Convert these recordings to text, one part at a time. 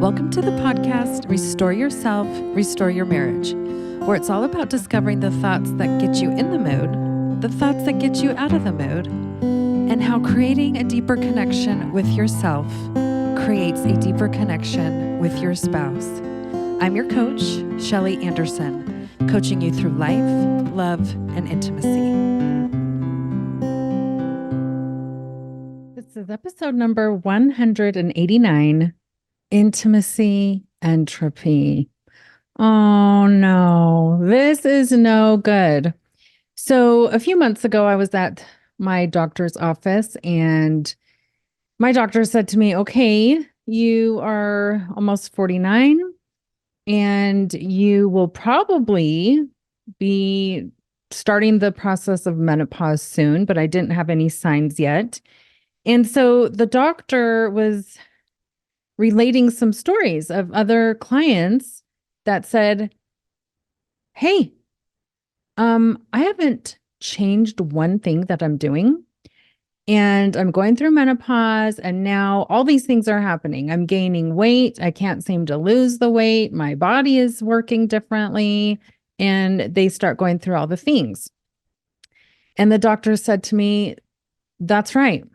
Welcome to the podcast, Restore Yourself, Restore Your Marriage, where it's all about discovering the thoughts that get you in the mood, the thoughts that get you out of the mood, and how creating a deeper connection with yourself creates a deeper connection with your spouse. I'm your coach, Shelly Anderson, coaching you through life, love, and intimacy. This is episode number 189. Intimacy, entropy. Oh no, this is no good. So a few months ago, I was at my doctor's office and my doctor said to me, okay, you are almost 49 and you will probably be starting the process of menopause soon, but I didn't have any signs yet. And so the doctor was relating some stories of other clients that said, hey, I haven't changed one thing that I'm doing, and I'm going through menopause, and now all these things are happening. I'm gaining weight. I can't seem to lose the weight. My body is working differently, and they start going through all the things. And the doctor said to me, that's right.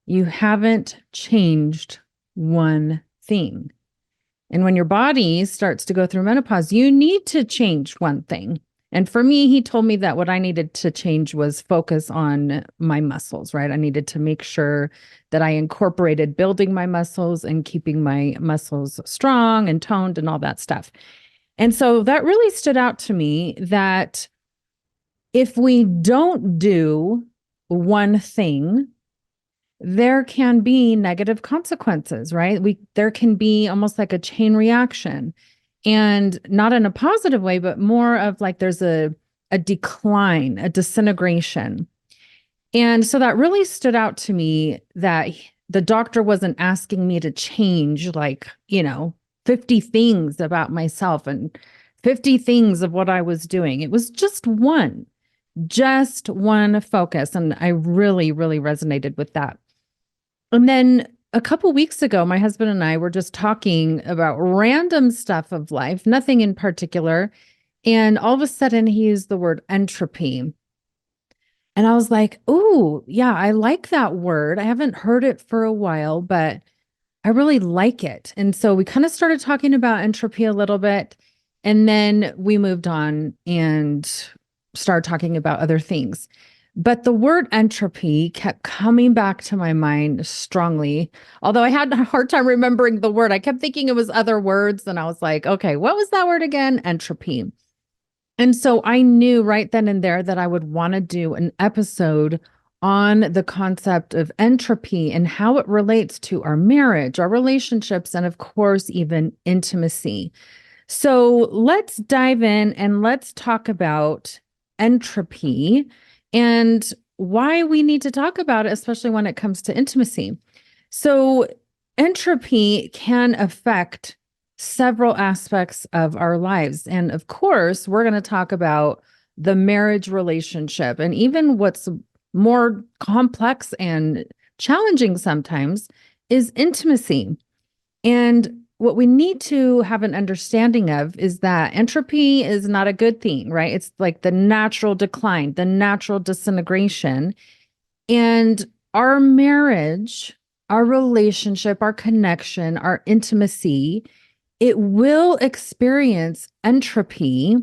You haven't changed one thing. And when your body starts to go through menopause, you need to change one thing. And for me, he told me that what I needed to change was focus on my muscles, right? I needed to make sure that I incorporated building my muscles and keeping my muscles strong and toned and all that stuff. And so that really stood out to me that if we don't do one thing, there can be negative consequences, right? There can be almost like a chain reaction, and not in a positive way, but more of like there's a decline, a disintegration. And so that really stood out to me that the doctor wasn't asking me to change 50 things about myself and 50 things of what I was doing. It was just one focus. And I really, really resonated with that. And then a couple weeks ago, my husband and I were just talking about random stuff of life, nothing in particular. And all of a sudden he used the word entropy. And I was like, oh, yeah, I like that word. I haven't heard it for a while, but I really like it. And so we kind of started talking about entropy a little bit. And then we moved on and started talking about other things. But the word entropy kept coming back to my mind strongly. Although I had a hard time remembering the word, I kept thinking it was other words. And I was like, okay, what was that word again? Entropy. And so I knew right then and there that I would want to do an episode on the concept of entropy and how it relates to our marriage, our relationships, and of course, even intimacy. So let's dive in and let's talk about entropy and why we need to talk about it, especially when it comes to intimacy. So entropy can affect several aspects of our lives. And of course, we're going to talk about the marriage relationship and even what's more complex and challenging sometimes is intimacy. And what we need to have an understanding of is that entropy is not a good thing, right? It's like the natural decline, the natural disintegration. And our marriage, our relationship, our connection, our intimacy, it will experience entropy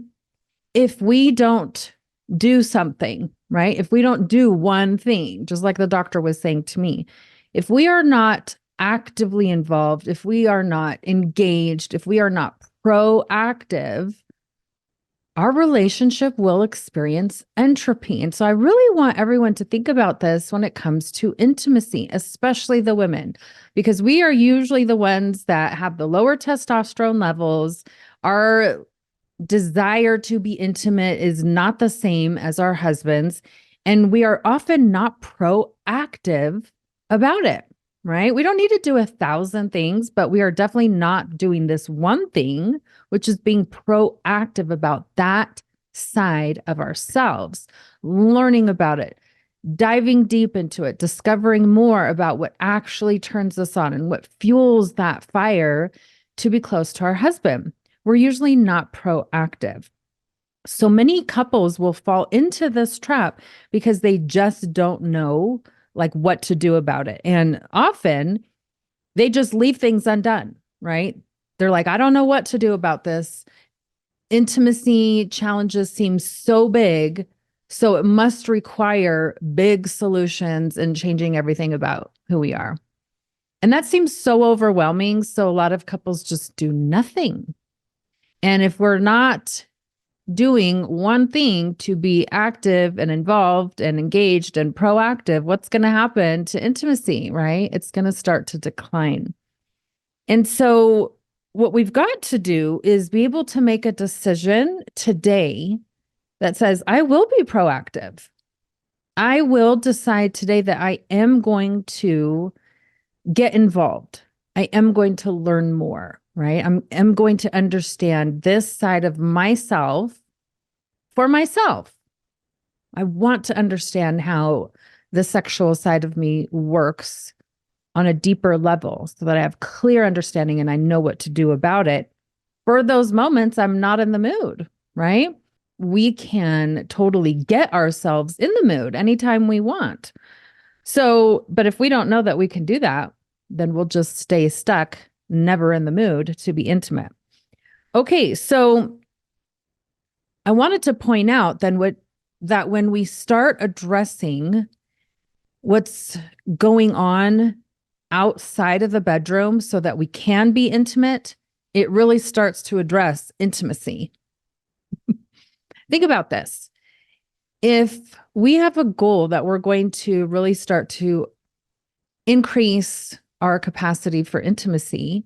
if we don't do something, right? If we don't do one thing, just like the doctor was saying to me, if we are not actively involved, if we are not engaged, if we are not proactive, our relationship will experience entropy. And so I really want everyone to think about this when it comes to intimacy, especially the women, because we are usually the ones that have the lower testosterone levels. Our desire to be intimate is not the same as our husbands, and we are often not proactive about it. Right? We don't need to do 1,000 things, but we are definitely not doing this one thing, which is being proactive about that side of ourselves, learning about it, diving deep into it, discovering more about what actually turns us on and what fuels that fire to be close to our husband. We're usually not proactive. So many couples will fall into this trap because they just don't know like what to do about it. And often they just leave things undone, right? They're like, I don't know what to do about this. Intimacy challenges seem so big, so it must require big solutions and changing everything about who we are. And that seems so overwhelming. So a lot of couples just do nothing. And if we're not doing one thing to be active and involved and engaged and proactive, what's going to happen to intimacy, right? It's going to start to decline. And so, what we've got to do is be able to make a decision today that says, I will be proactive. I will decide today that I am going to get involved. I am going to learn more, right? I'm going to understand this side of myself for myself. I want to understand how the sexual side of me works on a deeper level so that I have clear understanding and I know what to do about it. For those moments, I'm not in the mood, right? We can totally get ourselves in the mood anytime we want. So, but if we don't know that we can do that, then we'll just stay stuck, never in the mood to be intimate. Okay, so I wanted to point out then that when we start addressing what's going on outside of the bedroom so that we can be intimate, it really starts to address intimacy. Think about this. If we have a goal that we're going to really start to increase our capacity for intimacy,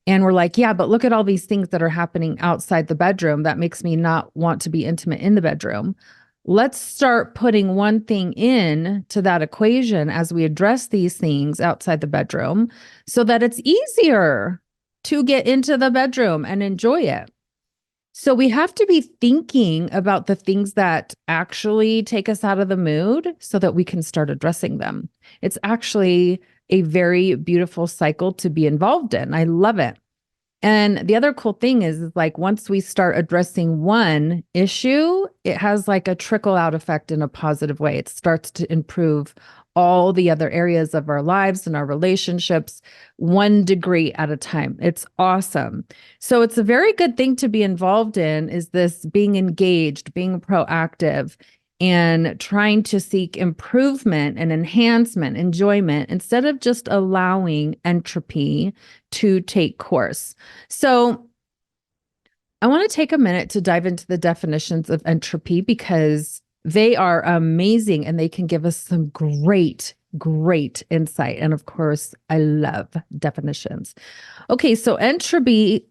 and we're like, yeah, but look at all these things that are happening outside the bedroom that makes me not want to be intimate in the bedroom. Let's start putting one thing in to that equation as we address these things outside the bedroom so that it's easier to get into the bedroom and enjoy it. So we have to be thinking about the things that actually take us out of the mood so that we can start addressing them. It's actually a very beautiful cycle to be involved in. I love it. And the other cool thing is like once we start addressing one issue, it has like a trickle out effect in a positive way. It starts to improve all the other areas of our lives and our relationships 1 degree at a time. It's awesome. So it's a very good thing to be involved in is this being engaged, being proactive, and trying to seek improvement and enhancement, enjoyment, instead of just allowing entropy to take course. So I want to take a minute to dive into the definitions of entropy because they are amazing and they can give us some great insight. And of course, I love definitions. Okay, so entropy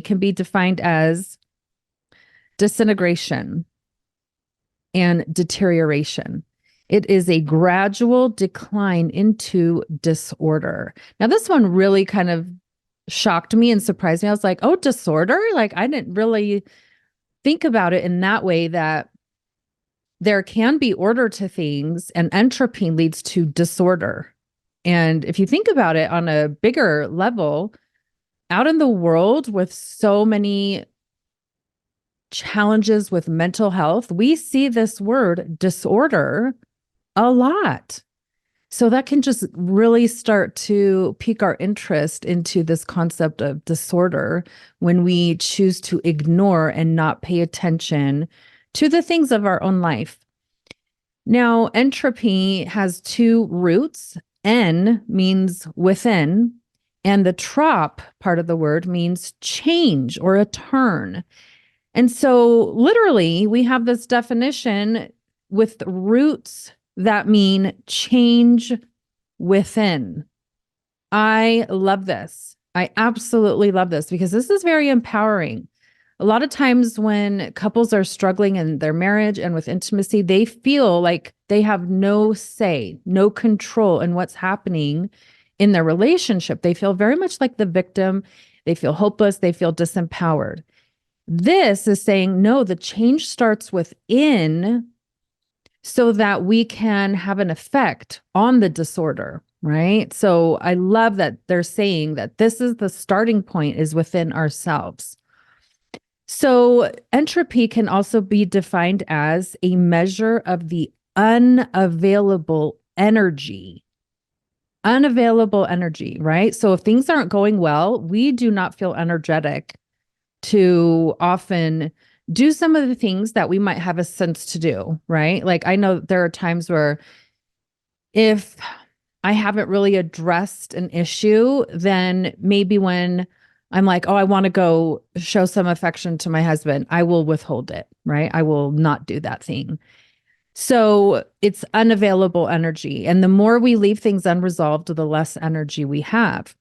can be defined as disintegration and deterioration. It is a gradual decline into disorder. Now, this one really kind of shocked me and surprised me. I was like, oh, disorder? Like, I didn't really think about it in that way, that there can be order to things and entropy leads to disorder. And if you think about it on a bigger level, out in the world with so many challenges with mental health, we see this word disorder a lot. So that can just really start to pique our interest into this concept of disorder when we choose to ignore and not pay attention to the things of our own life. Now, entropy has two roots. En means within, and the trop part of the word means change or a turn. And so literally we have this definition with roots that mean change within. I love this. I absolutely love this because this is very empowering. A lot of times when couples are struggling in their marriage and with intimacy, they feel like they have no say, no control in what's happening in their relationship. They feel very much like the victim. They feel hopeless. They feel disempowered. This is saying, no, the change starts within so that we can have an effect on the disorder, right? So I love that they're saying that this is the starting point is within ourselves. So entropy can also be defined as a measure of the unavailable energy. Unavailable energy, right? So if things aren't going well, we do not feel energetic to often do some of the things that we might have a sense to do, right? Like I know there are times where if I haven't really addressed an issue, then maybe when I'm like, oh, I want to go show some affection to my husband, I will withhold it, right? I will not do that thing. So it's unavailable energy. And the more we leave things unresolved, the less energy we have.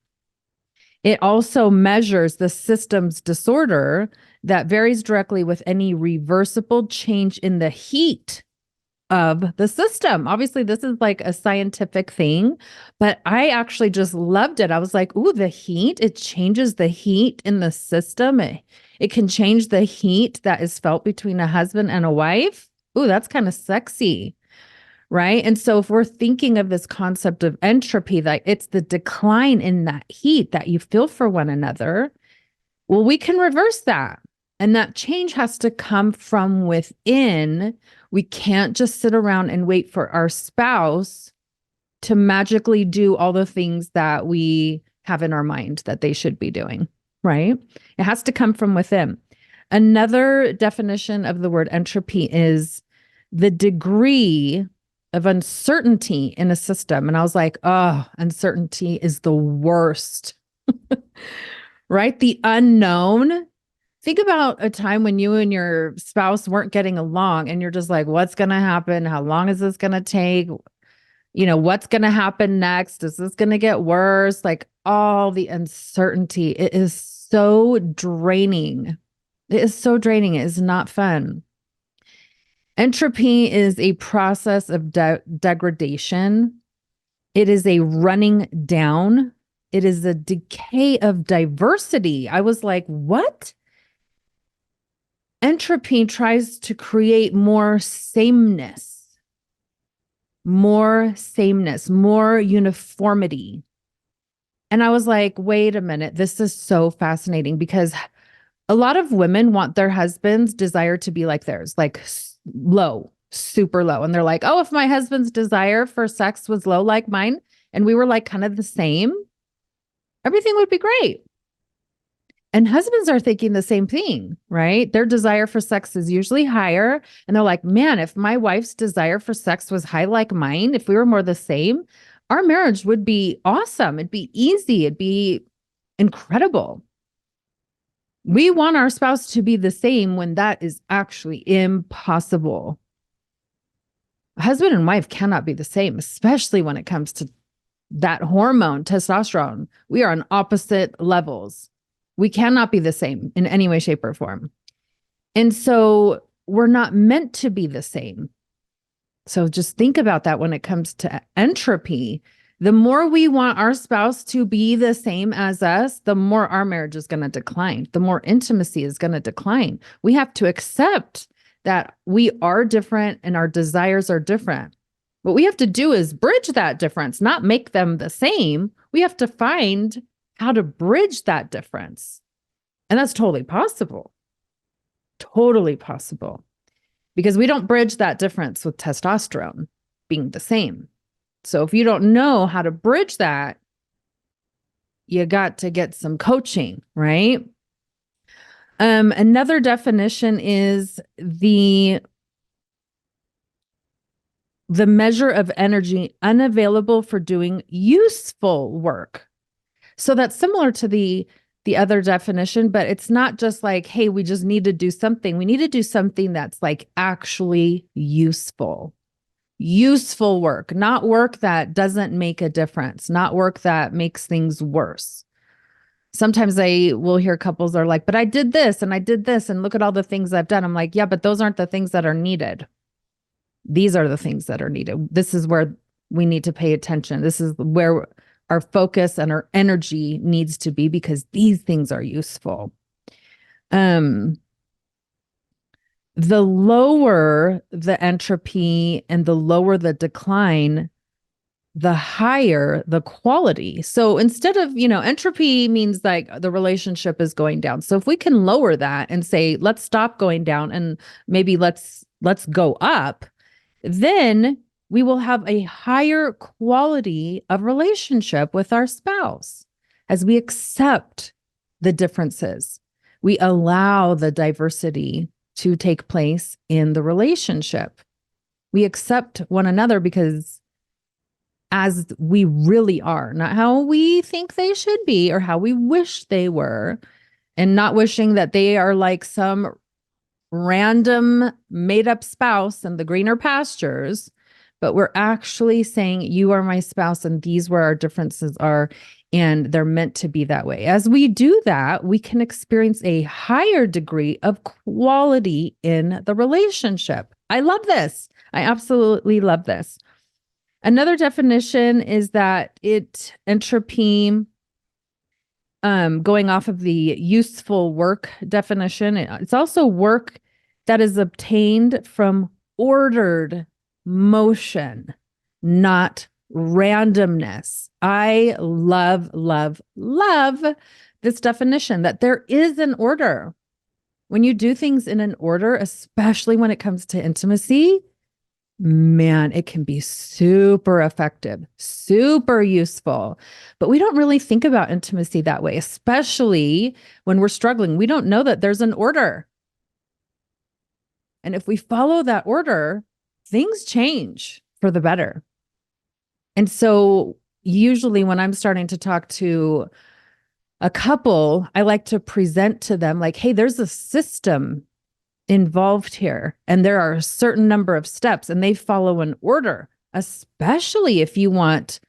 It also measures the system's disorder that varies directly with any reversible change in the heat of the system. Obviously, this is like a scientific thing, but I actually just loved it. I was like, ooh, the heat, it changes the heat in the system. It can change the heat that is felt between a husband and a wife. Ooh, that's kind of sexy. Right. And so if we're thinking of this concept of entropy, that it's the decline in that heat that you feel for one another, well, we can reverse that. And that change has to come from within. We can't just sit around and wait for our spouse to magically do all the things that we have in our mind that they should be doing, right? It has to come from within. Another definition of the word entropy is the degree of uncertainty in a system. And I was like, oh, uncertainty is the worst, right? The unknown. Think about a time when you and your spouse weren't getting along and you're just like, what's going to happen? How long is this going to take? You know, what's going to happen next? Is this going to get worse? Like all the uncertainty. It is so draining. It is so draining. It is not fun. Entropy is a process of degradation. It is a running down. It is a decay of diversity. I was like, what? Entropy tries to create more sameness, more uniformity. And I was like, wait a minute, this is so fascinating because a lot of women want their husband's desire to be like theirs, like low, super low. And they're like, oh, if my husband's desire for sex was low like mine and we were like kind of the same, everything would be great. And husbands are thinking the same thing, right? Their desire for sex is usually higher. And they're like, man, if my wife's desire for sex was high like mine, if we were more the same, our marriage would be awesome. It'd be easy. It'd be incredible. We want our spouse to be the same when that is actually impossible. A husband and wife cannot be the same, especially when it comes to that hormone, testosterone. We are on opposite levels. We cannot be the same in any way, shape, or form. And so we're not meant to be the same. So just think about that when it comes to entropy. The more we want our spouse to be the same as us, the more our marriage is going to decline. The more intimacy is going to decline. We have to accept that we are different and our desires are different. What we have to do is bridge that difference, not make them the same. We have to find how to bridge that difference. And that's totally possible. Totally possible. Because we don't bridge that difference with testosterone being the same. So if you don't know how to bridge that, you got to get some coaching, right? Another definition is the measure of energy unavailable for doing useful work. So that's similar to the other definition, but it's not just like, hey, we just need to do something. We need to do something that's like actually useful. Useful work, not work that doesn't make a difference, not work that makes things worse. Sometimes I will hear couples are like, but I did this and I did this and look at all the things I've done. I'm like, yeah, but those aren't the things that are needed. These are the things that are needed. This is where we need to pay attention. This is where our focus and our energy needs to be because these things are useful. The the lower the entropy and the lower the decline, the higher the quality. So instead of, entropy means like the relationship is going down. So if we can lower that and say, let's stop going down and maybe let's go up, then we will have a higher quality of relationship with our spouse as we accept the differences. We allow the diversity to take place in the relationship. We accept one another because as we really are, not how we think they should be or how we wish they were, and not wishing that they are like some random made up spouse in the greener pastures, but we're actually saying, you are my spouse and these where our differences are, and they're meant to be that way. As we do that, we can experience a higher degree of quality in the relationship. I love this. I absolutely love this. Another definition is that entropy, going off of the useful work definition, it's also work that is obtained from ordered motion, not randomness. I love, love, love this definition that there is an order. When you do things in an order, especially when it comes to intimacy, man, it can be super effective, super useful. But we don't really think about intimacy that way, especially when we're struggling. We don't know that there's an order. And if we follow that order, things change for the better. And so usually when I'm starting to talk to a couple, I like to present to them like, hey, there's a system involved here, and there are a certain number of steps, and they follow an order, especially if you want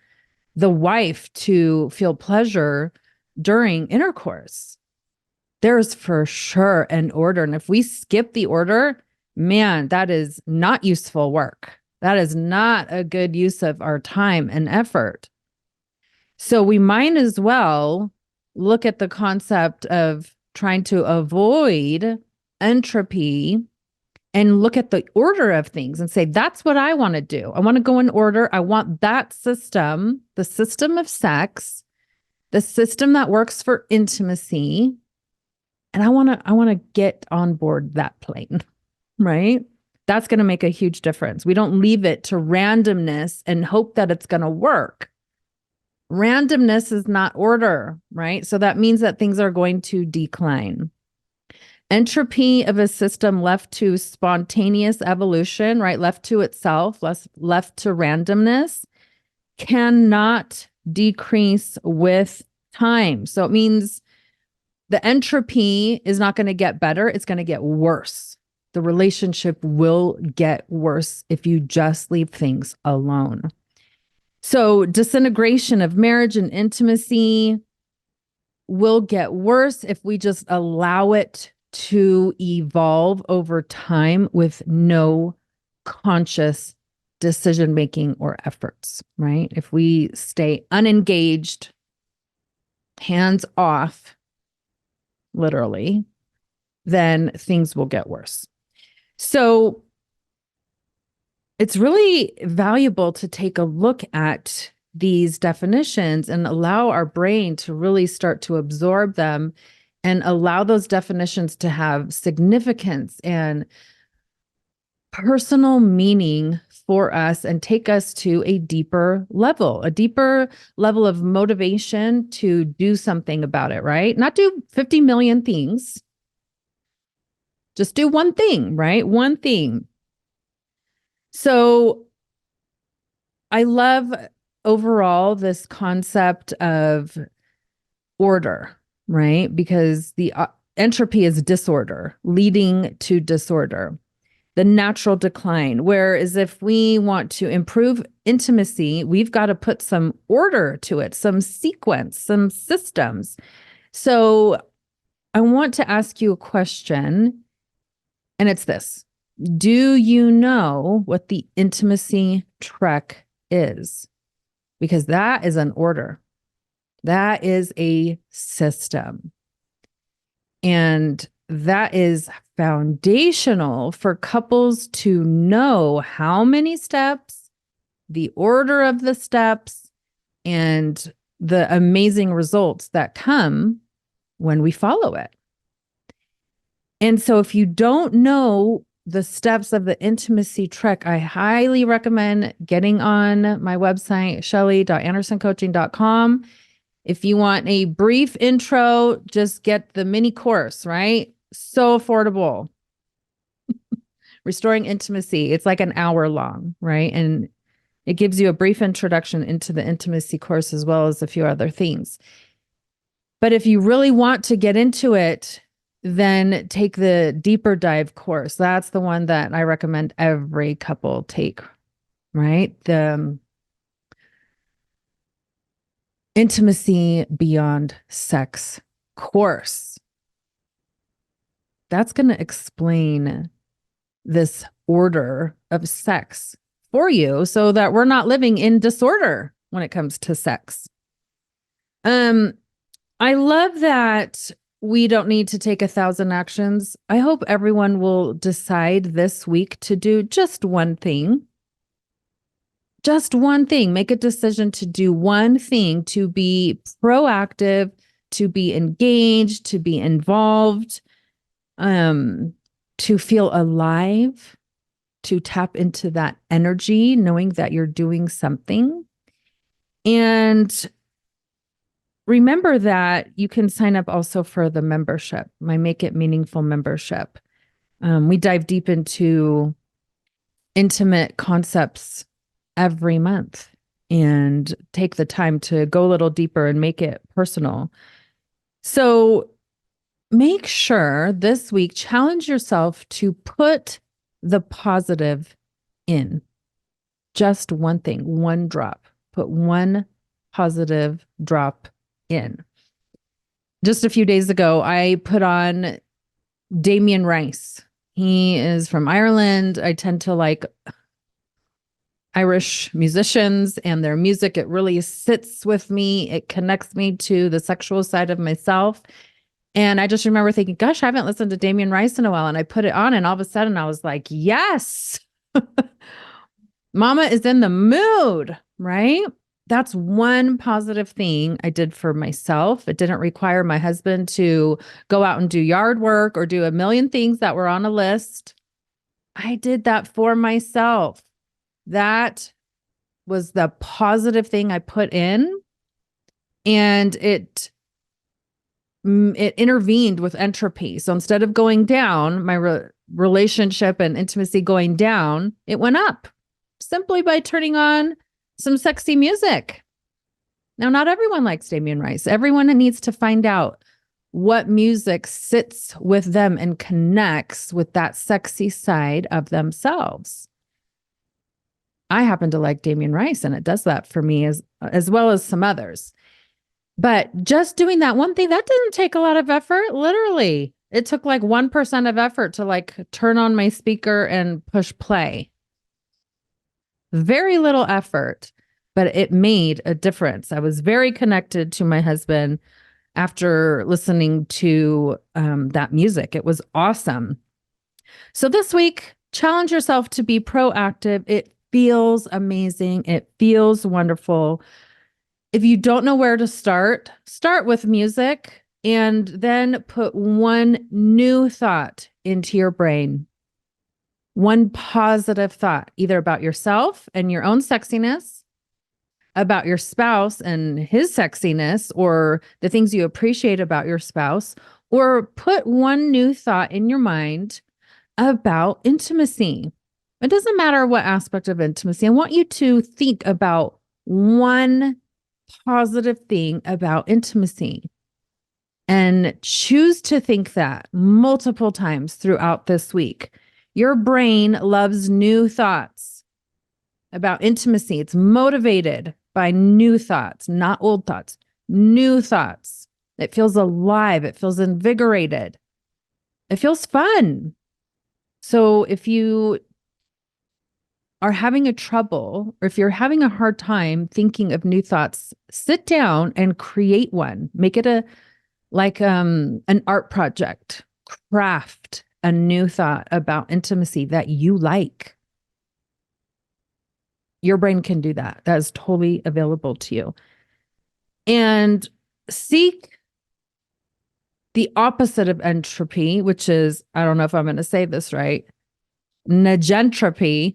the wife to feel pleasure during intercourse. There's for sure an order. And if we skip the order, man, that is not useful work. That is not a good use of our time and effort. So we might as well look at the concept of trying to avoid entropy and look at the order of things and say, that's what I want to do. I want to go in order. I want that system, the system of sex, the system that works for intimacy. And I want to get on board that plane, right? That's going to make a huge difference. We don't leave it to randomness and hope that it's going to work. Randomness is not order, right? So that means that things are going to decline. Entropy of a system left to spontaneous evolution, right? Left to itself, left to randomness, cannot decrease with time. So it means the entropy is not going to get better. It's going to get worse. The relationship will get worse if you just leave things alone. So disintegration of marriage and intimacy will get worse if we just allow it to evolve over time with no conscious decision-making or efforts, right? If we stay unengaged, hands off, literally, then things will get worse. So it's really valuable to take a look at these definitions and allow our brain to really start to absorb them and allow those definitions to have significance and personal meaning for us and take us to a deeper level of motivation to do something about it, right? Not do 50 million things. Just do one thing, right? One thing. So I love overall this concept of order, right? Because the entropy is disorder, leading to disorder. The natural decline, whereas if we want to improve intimacy, we've got to put some order to it, some sequence, some systems. So I want to ask you a question, and it's this. Do you know what the intimacy trek is? Because that is an order. That is a system. And that is foundational for couples to know how many steps, the order of the steps, and the amazing results that come when we follow it. And so if you don't know the steps of the intimacy trek, I highly recommend getting on my website, shelly.andersoncoaching.com. If you want a brief intro, just get the mini course, right? So affordable. Restoring Intimacy. It's like an hour long, right? And it gives you a brief introduction into the intimacy course as well as a few other things. But if you really want to get into it, then take the deeper dive course. That's the one that I recommend every couple take, right? The Intimacy Beyond Sex course. That's going to explain this order of sex for you so that we're not living in disorder when it comes to sex. I love that we don't need to take 1,000 actions. I hope everyone will decide this week to do just one thing. Just one thing. Make a decision to do one thing, to be proactive, to be engaged, to be involved, to feel alive, to tap into that energy, knowing that you're doing something. And remember that you can sign up also for the membership, my Make It Meaningful membership. We dive deep into intimate concepts every month and take the time to go a little deeper and make it personal. So make sure this week, challenge yourself to put the positive in. Just one thing, one drop. Put one positive drop in. Just a few days ago, I put on Damien Rice. He is from Ireland. I tend to like Irish musicians and their music. It really sits with me. It connects me to the sexual side of myself. And I just remember thinking, gosh, I haven't listened to Damien Rice in a while. And I put it on and all of a sudden I was like, yes, Mama is in the mood, right? That's one positive thing I did for myself. It didn't require my husband to go out and do yard work or do a million things that were on a list. I did that for myself. That was the positive thing I put in. And it intervened with entropy. So instead of going down, my relationship and intimacy going down, it went up simply by turning on some sexy music. Now, not everyone likes Damien Rice. Everyone needs to find out what music sits with them and connects with that sexy side of themselves. I happen to like Damien Rice, and it does that for me as well as some others. But just doing that one thing, that didn't take a lot of effort. Literally, it took like 1% of effort to like turn on my speaker and push play. Very little effort, but it made a difference. I was very connected to my husband after listening to that music. It was awesome. So this week, challenge yourself to be proactive. It feels amazing. It feels wonderful. If you don't know where to start with music and then put one new thought into your brain. One positive thought, either about yourself and your own sexiness, about your spouse and his sexiness, or the things you appreciate about your spouse, or put one new thought in your mind about intimacy. It doesn't matter what aspect of intimacy. I want you to think about one positive thing about intimacy and choose to think that multiple times throughout this week. Your brain loves new thoughts about intimacy. It's motivated by new thoughts, not old thoughts, new thoughts. It feels alive. It feels invigorated. It feels fun. So if you are having a trouble, or if you're having a hard time thinking of new thoughts, sit down and create one. Make it like an art project. craft a new thought about intimacy that you like. Your brain can do that. That is totally available to you. And seek the opposite of entropy, which is, I don't know if I'm going to say this right, negentropy,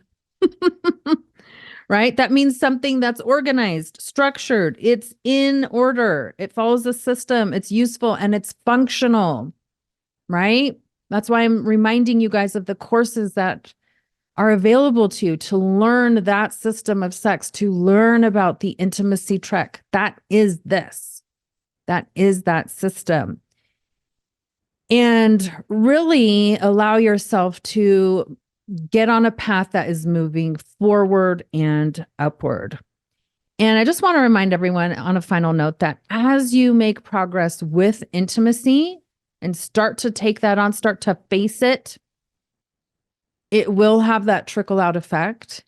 right? That means something that's organized, structured, it's in order, it follows a system, it's useful, and it's functional, right? That's why I'm reminding you guys of the courses that are available to you to learn that system of sex, to learn about the intimacy trek. That is this. That is that system. And really allow yourself to get on a path that is moving forward and upward. And I just want to remind everyone on a final note that as you make progress with intimacy and start to take that on, start to face it, it will have that trickle out effect,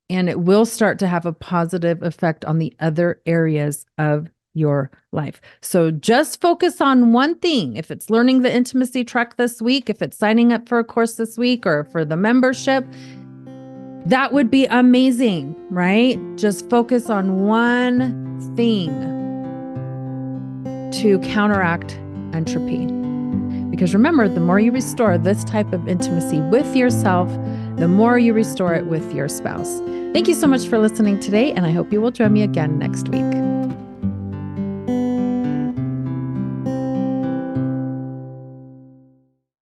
and it will start to have a positive effect on the other areas of your life. So just focus on one thing. If it's learning the intimacy trek this week, if it's signing up for a course this week or for the membership, that would be amazing, right? Just focus on one thing to counteract entropy. Because remember, the more you restore this type of intimacy with yourself, the more you restore it with your spouse. Thank you so much for listening today, and I hope you will join me again next week.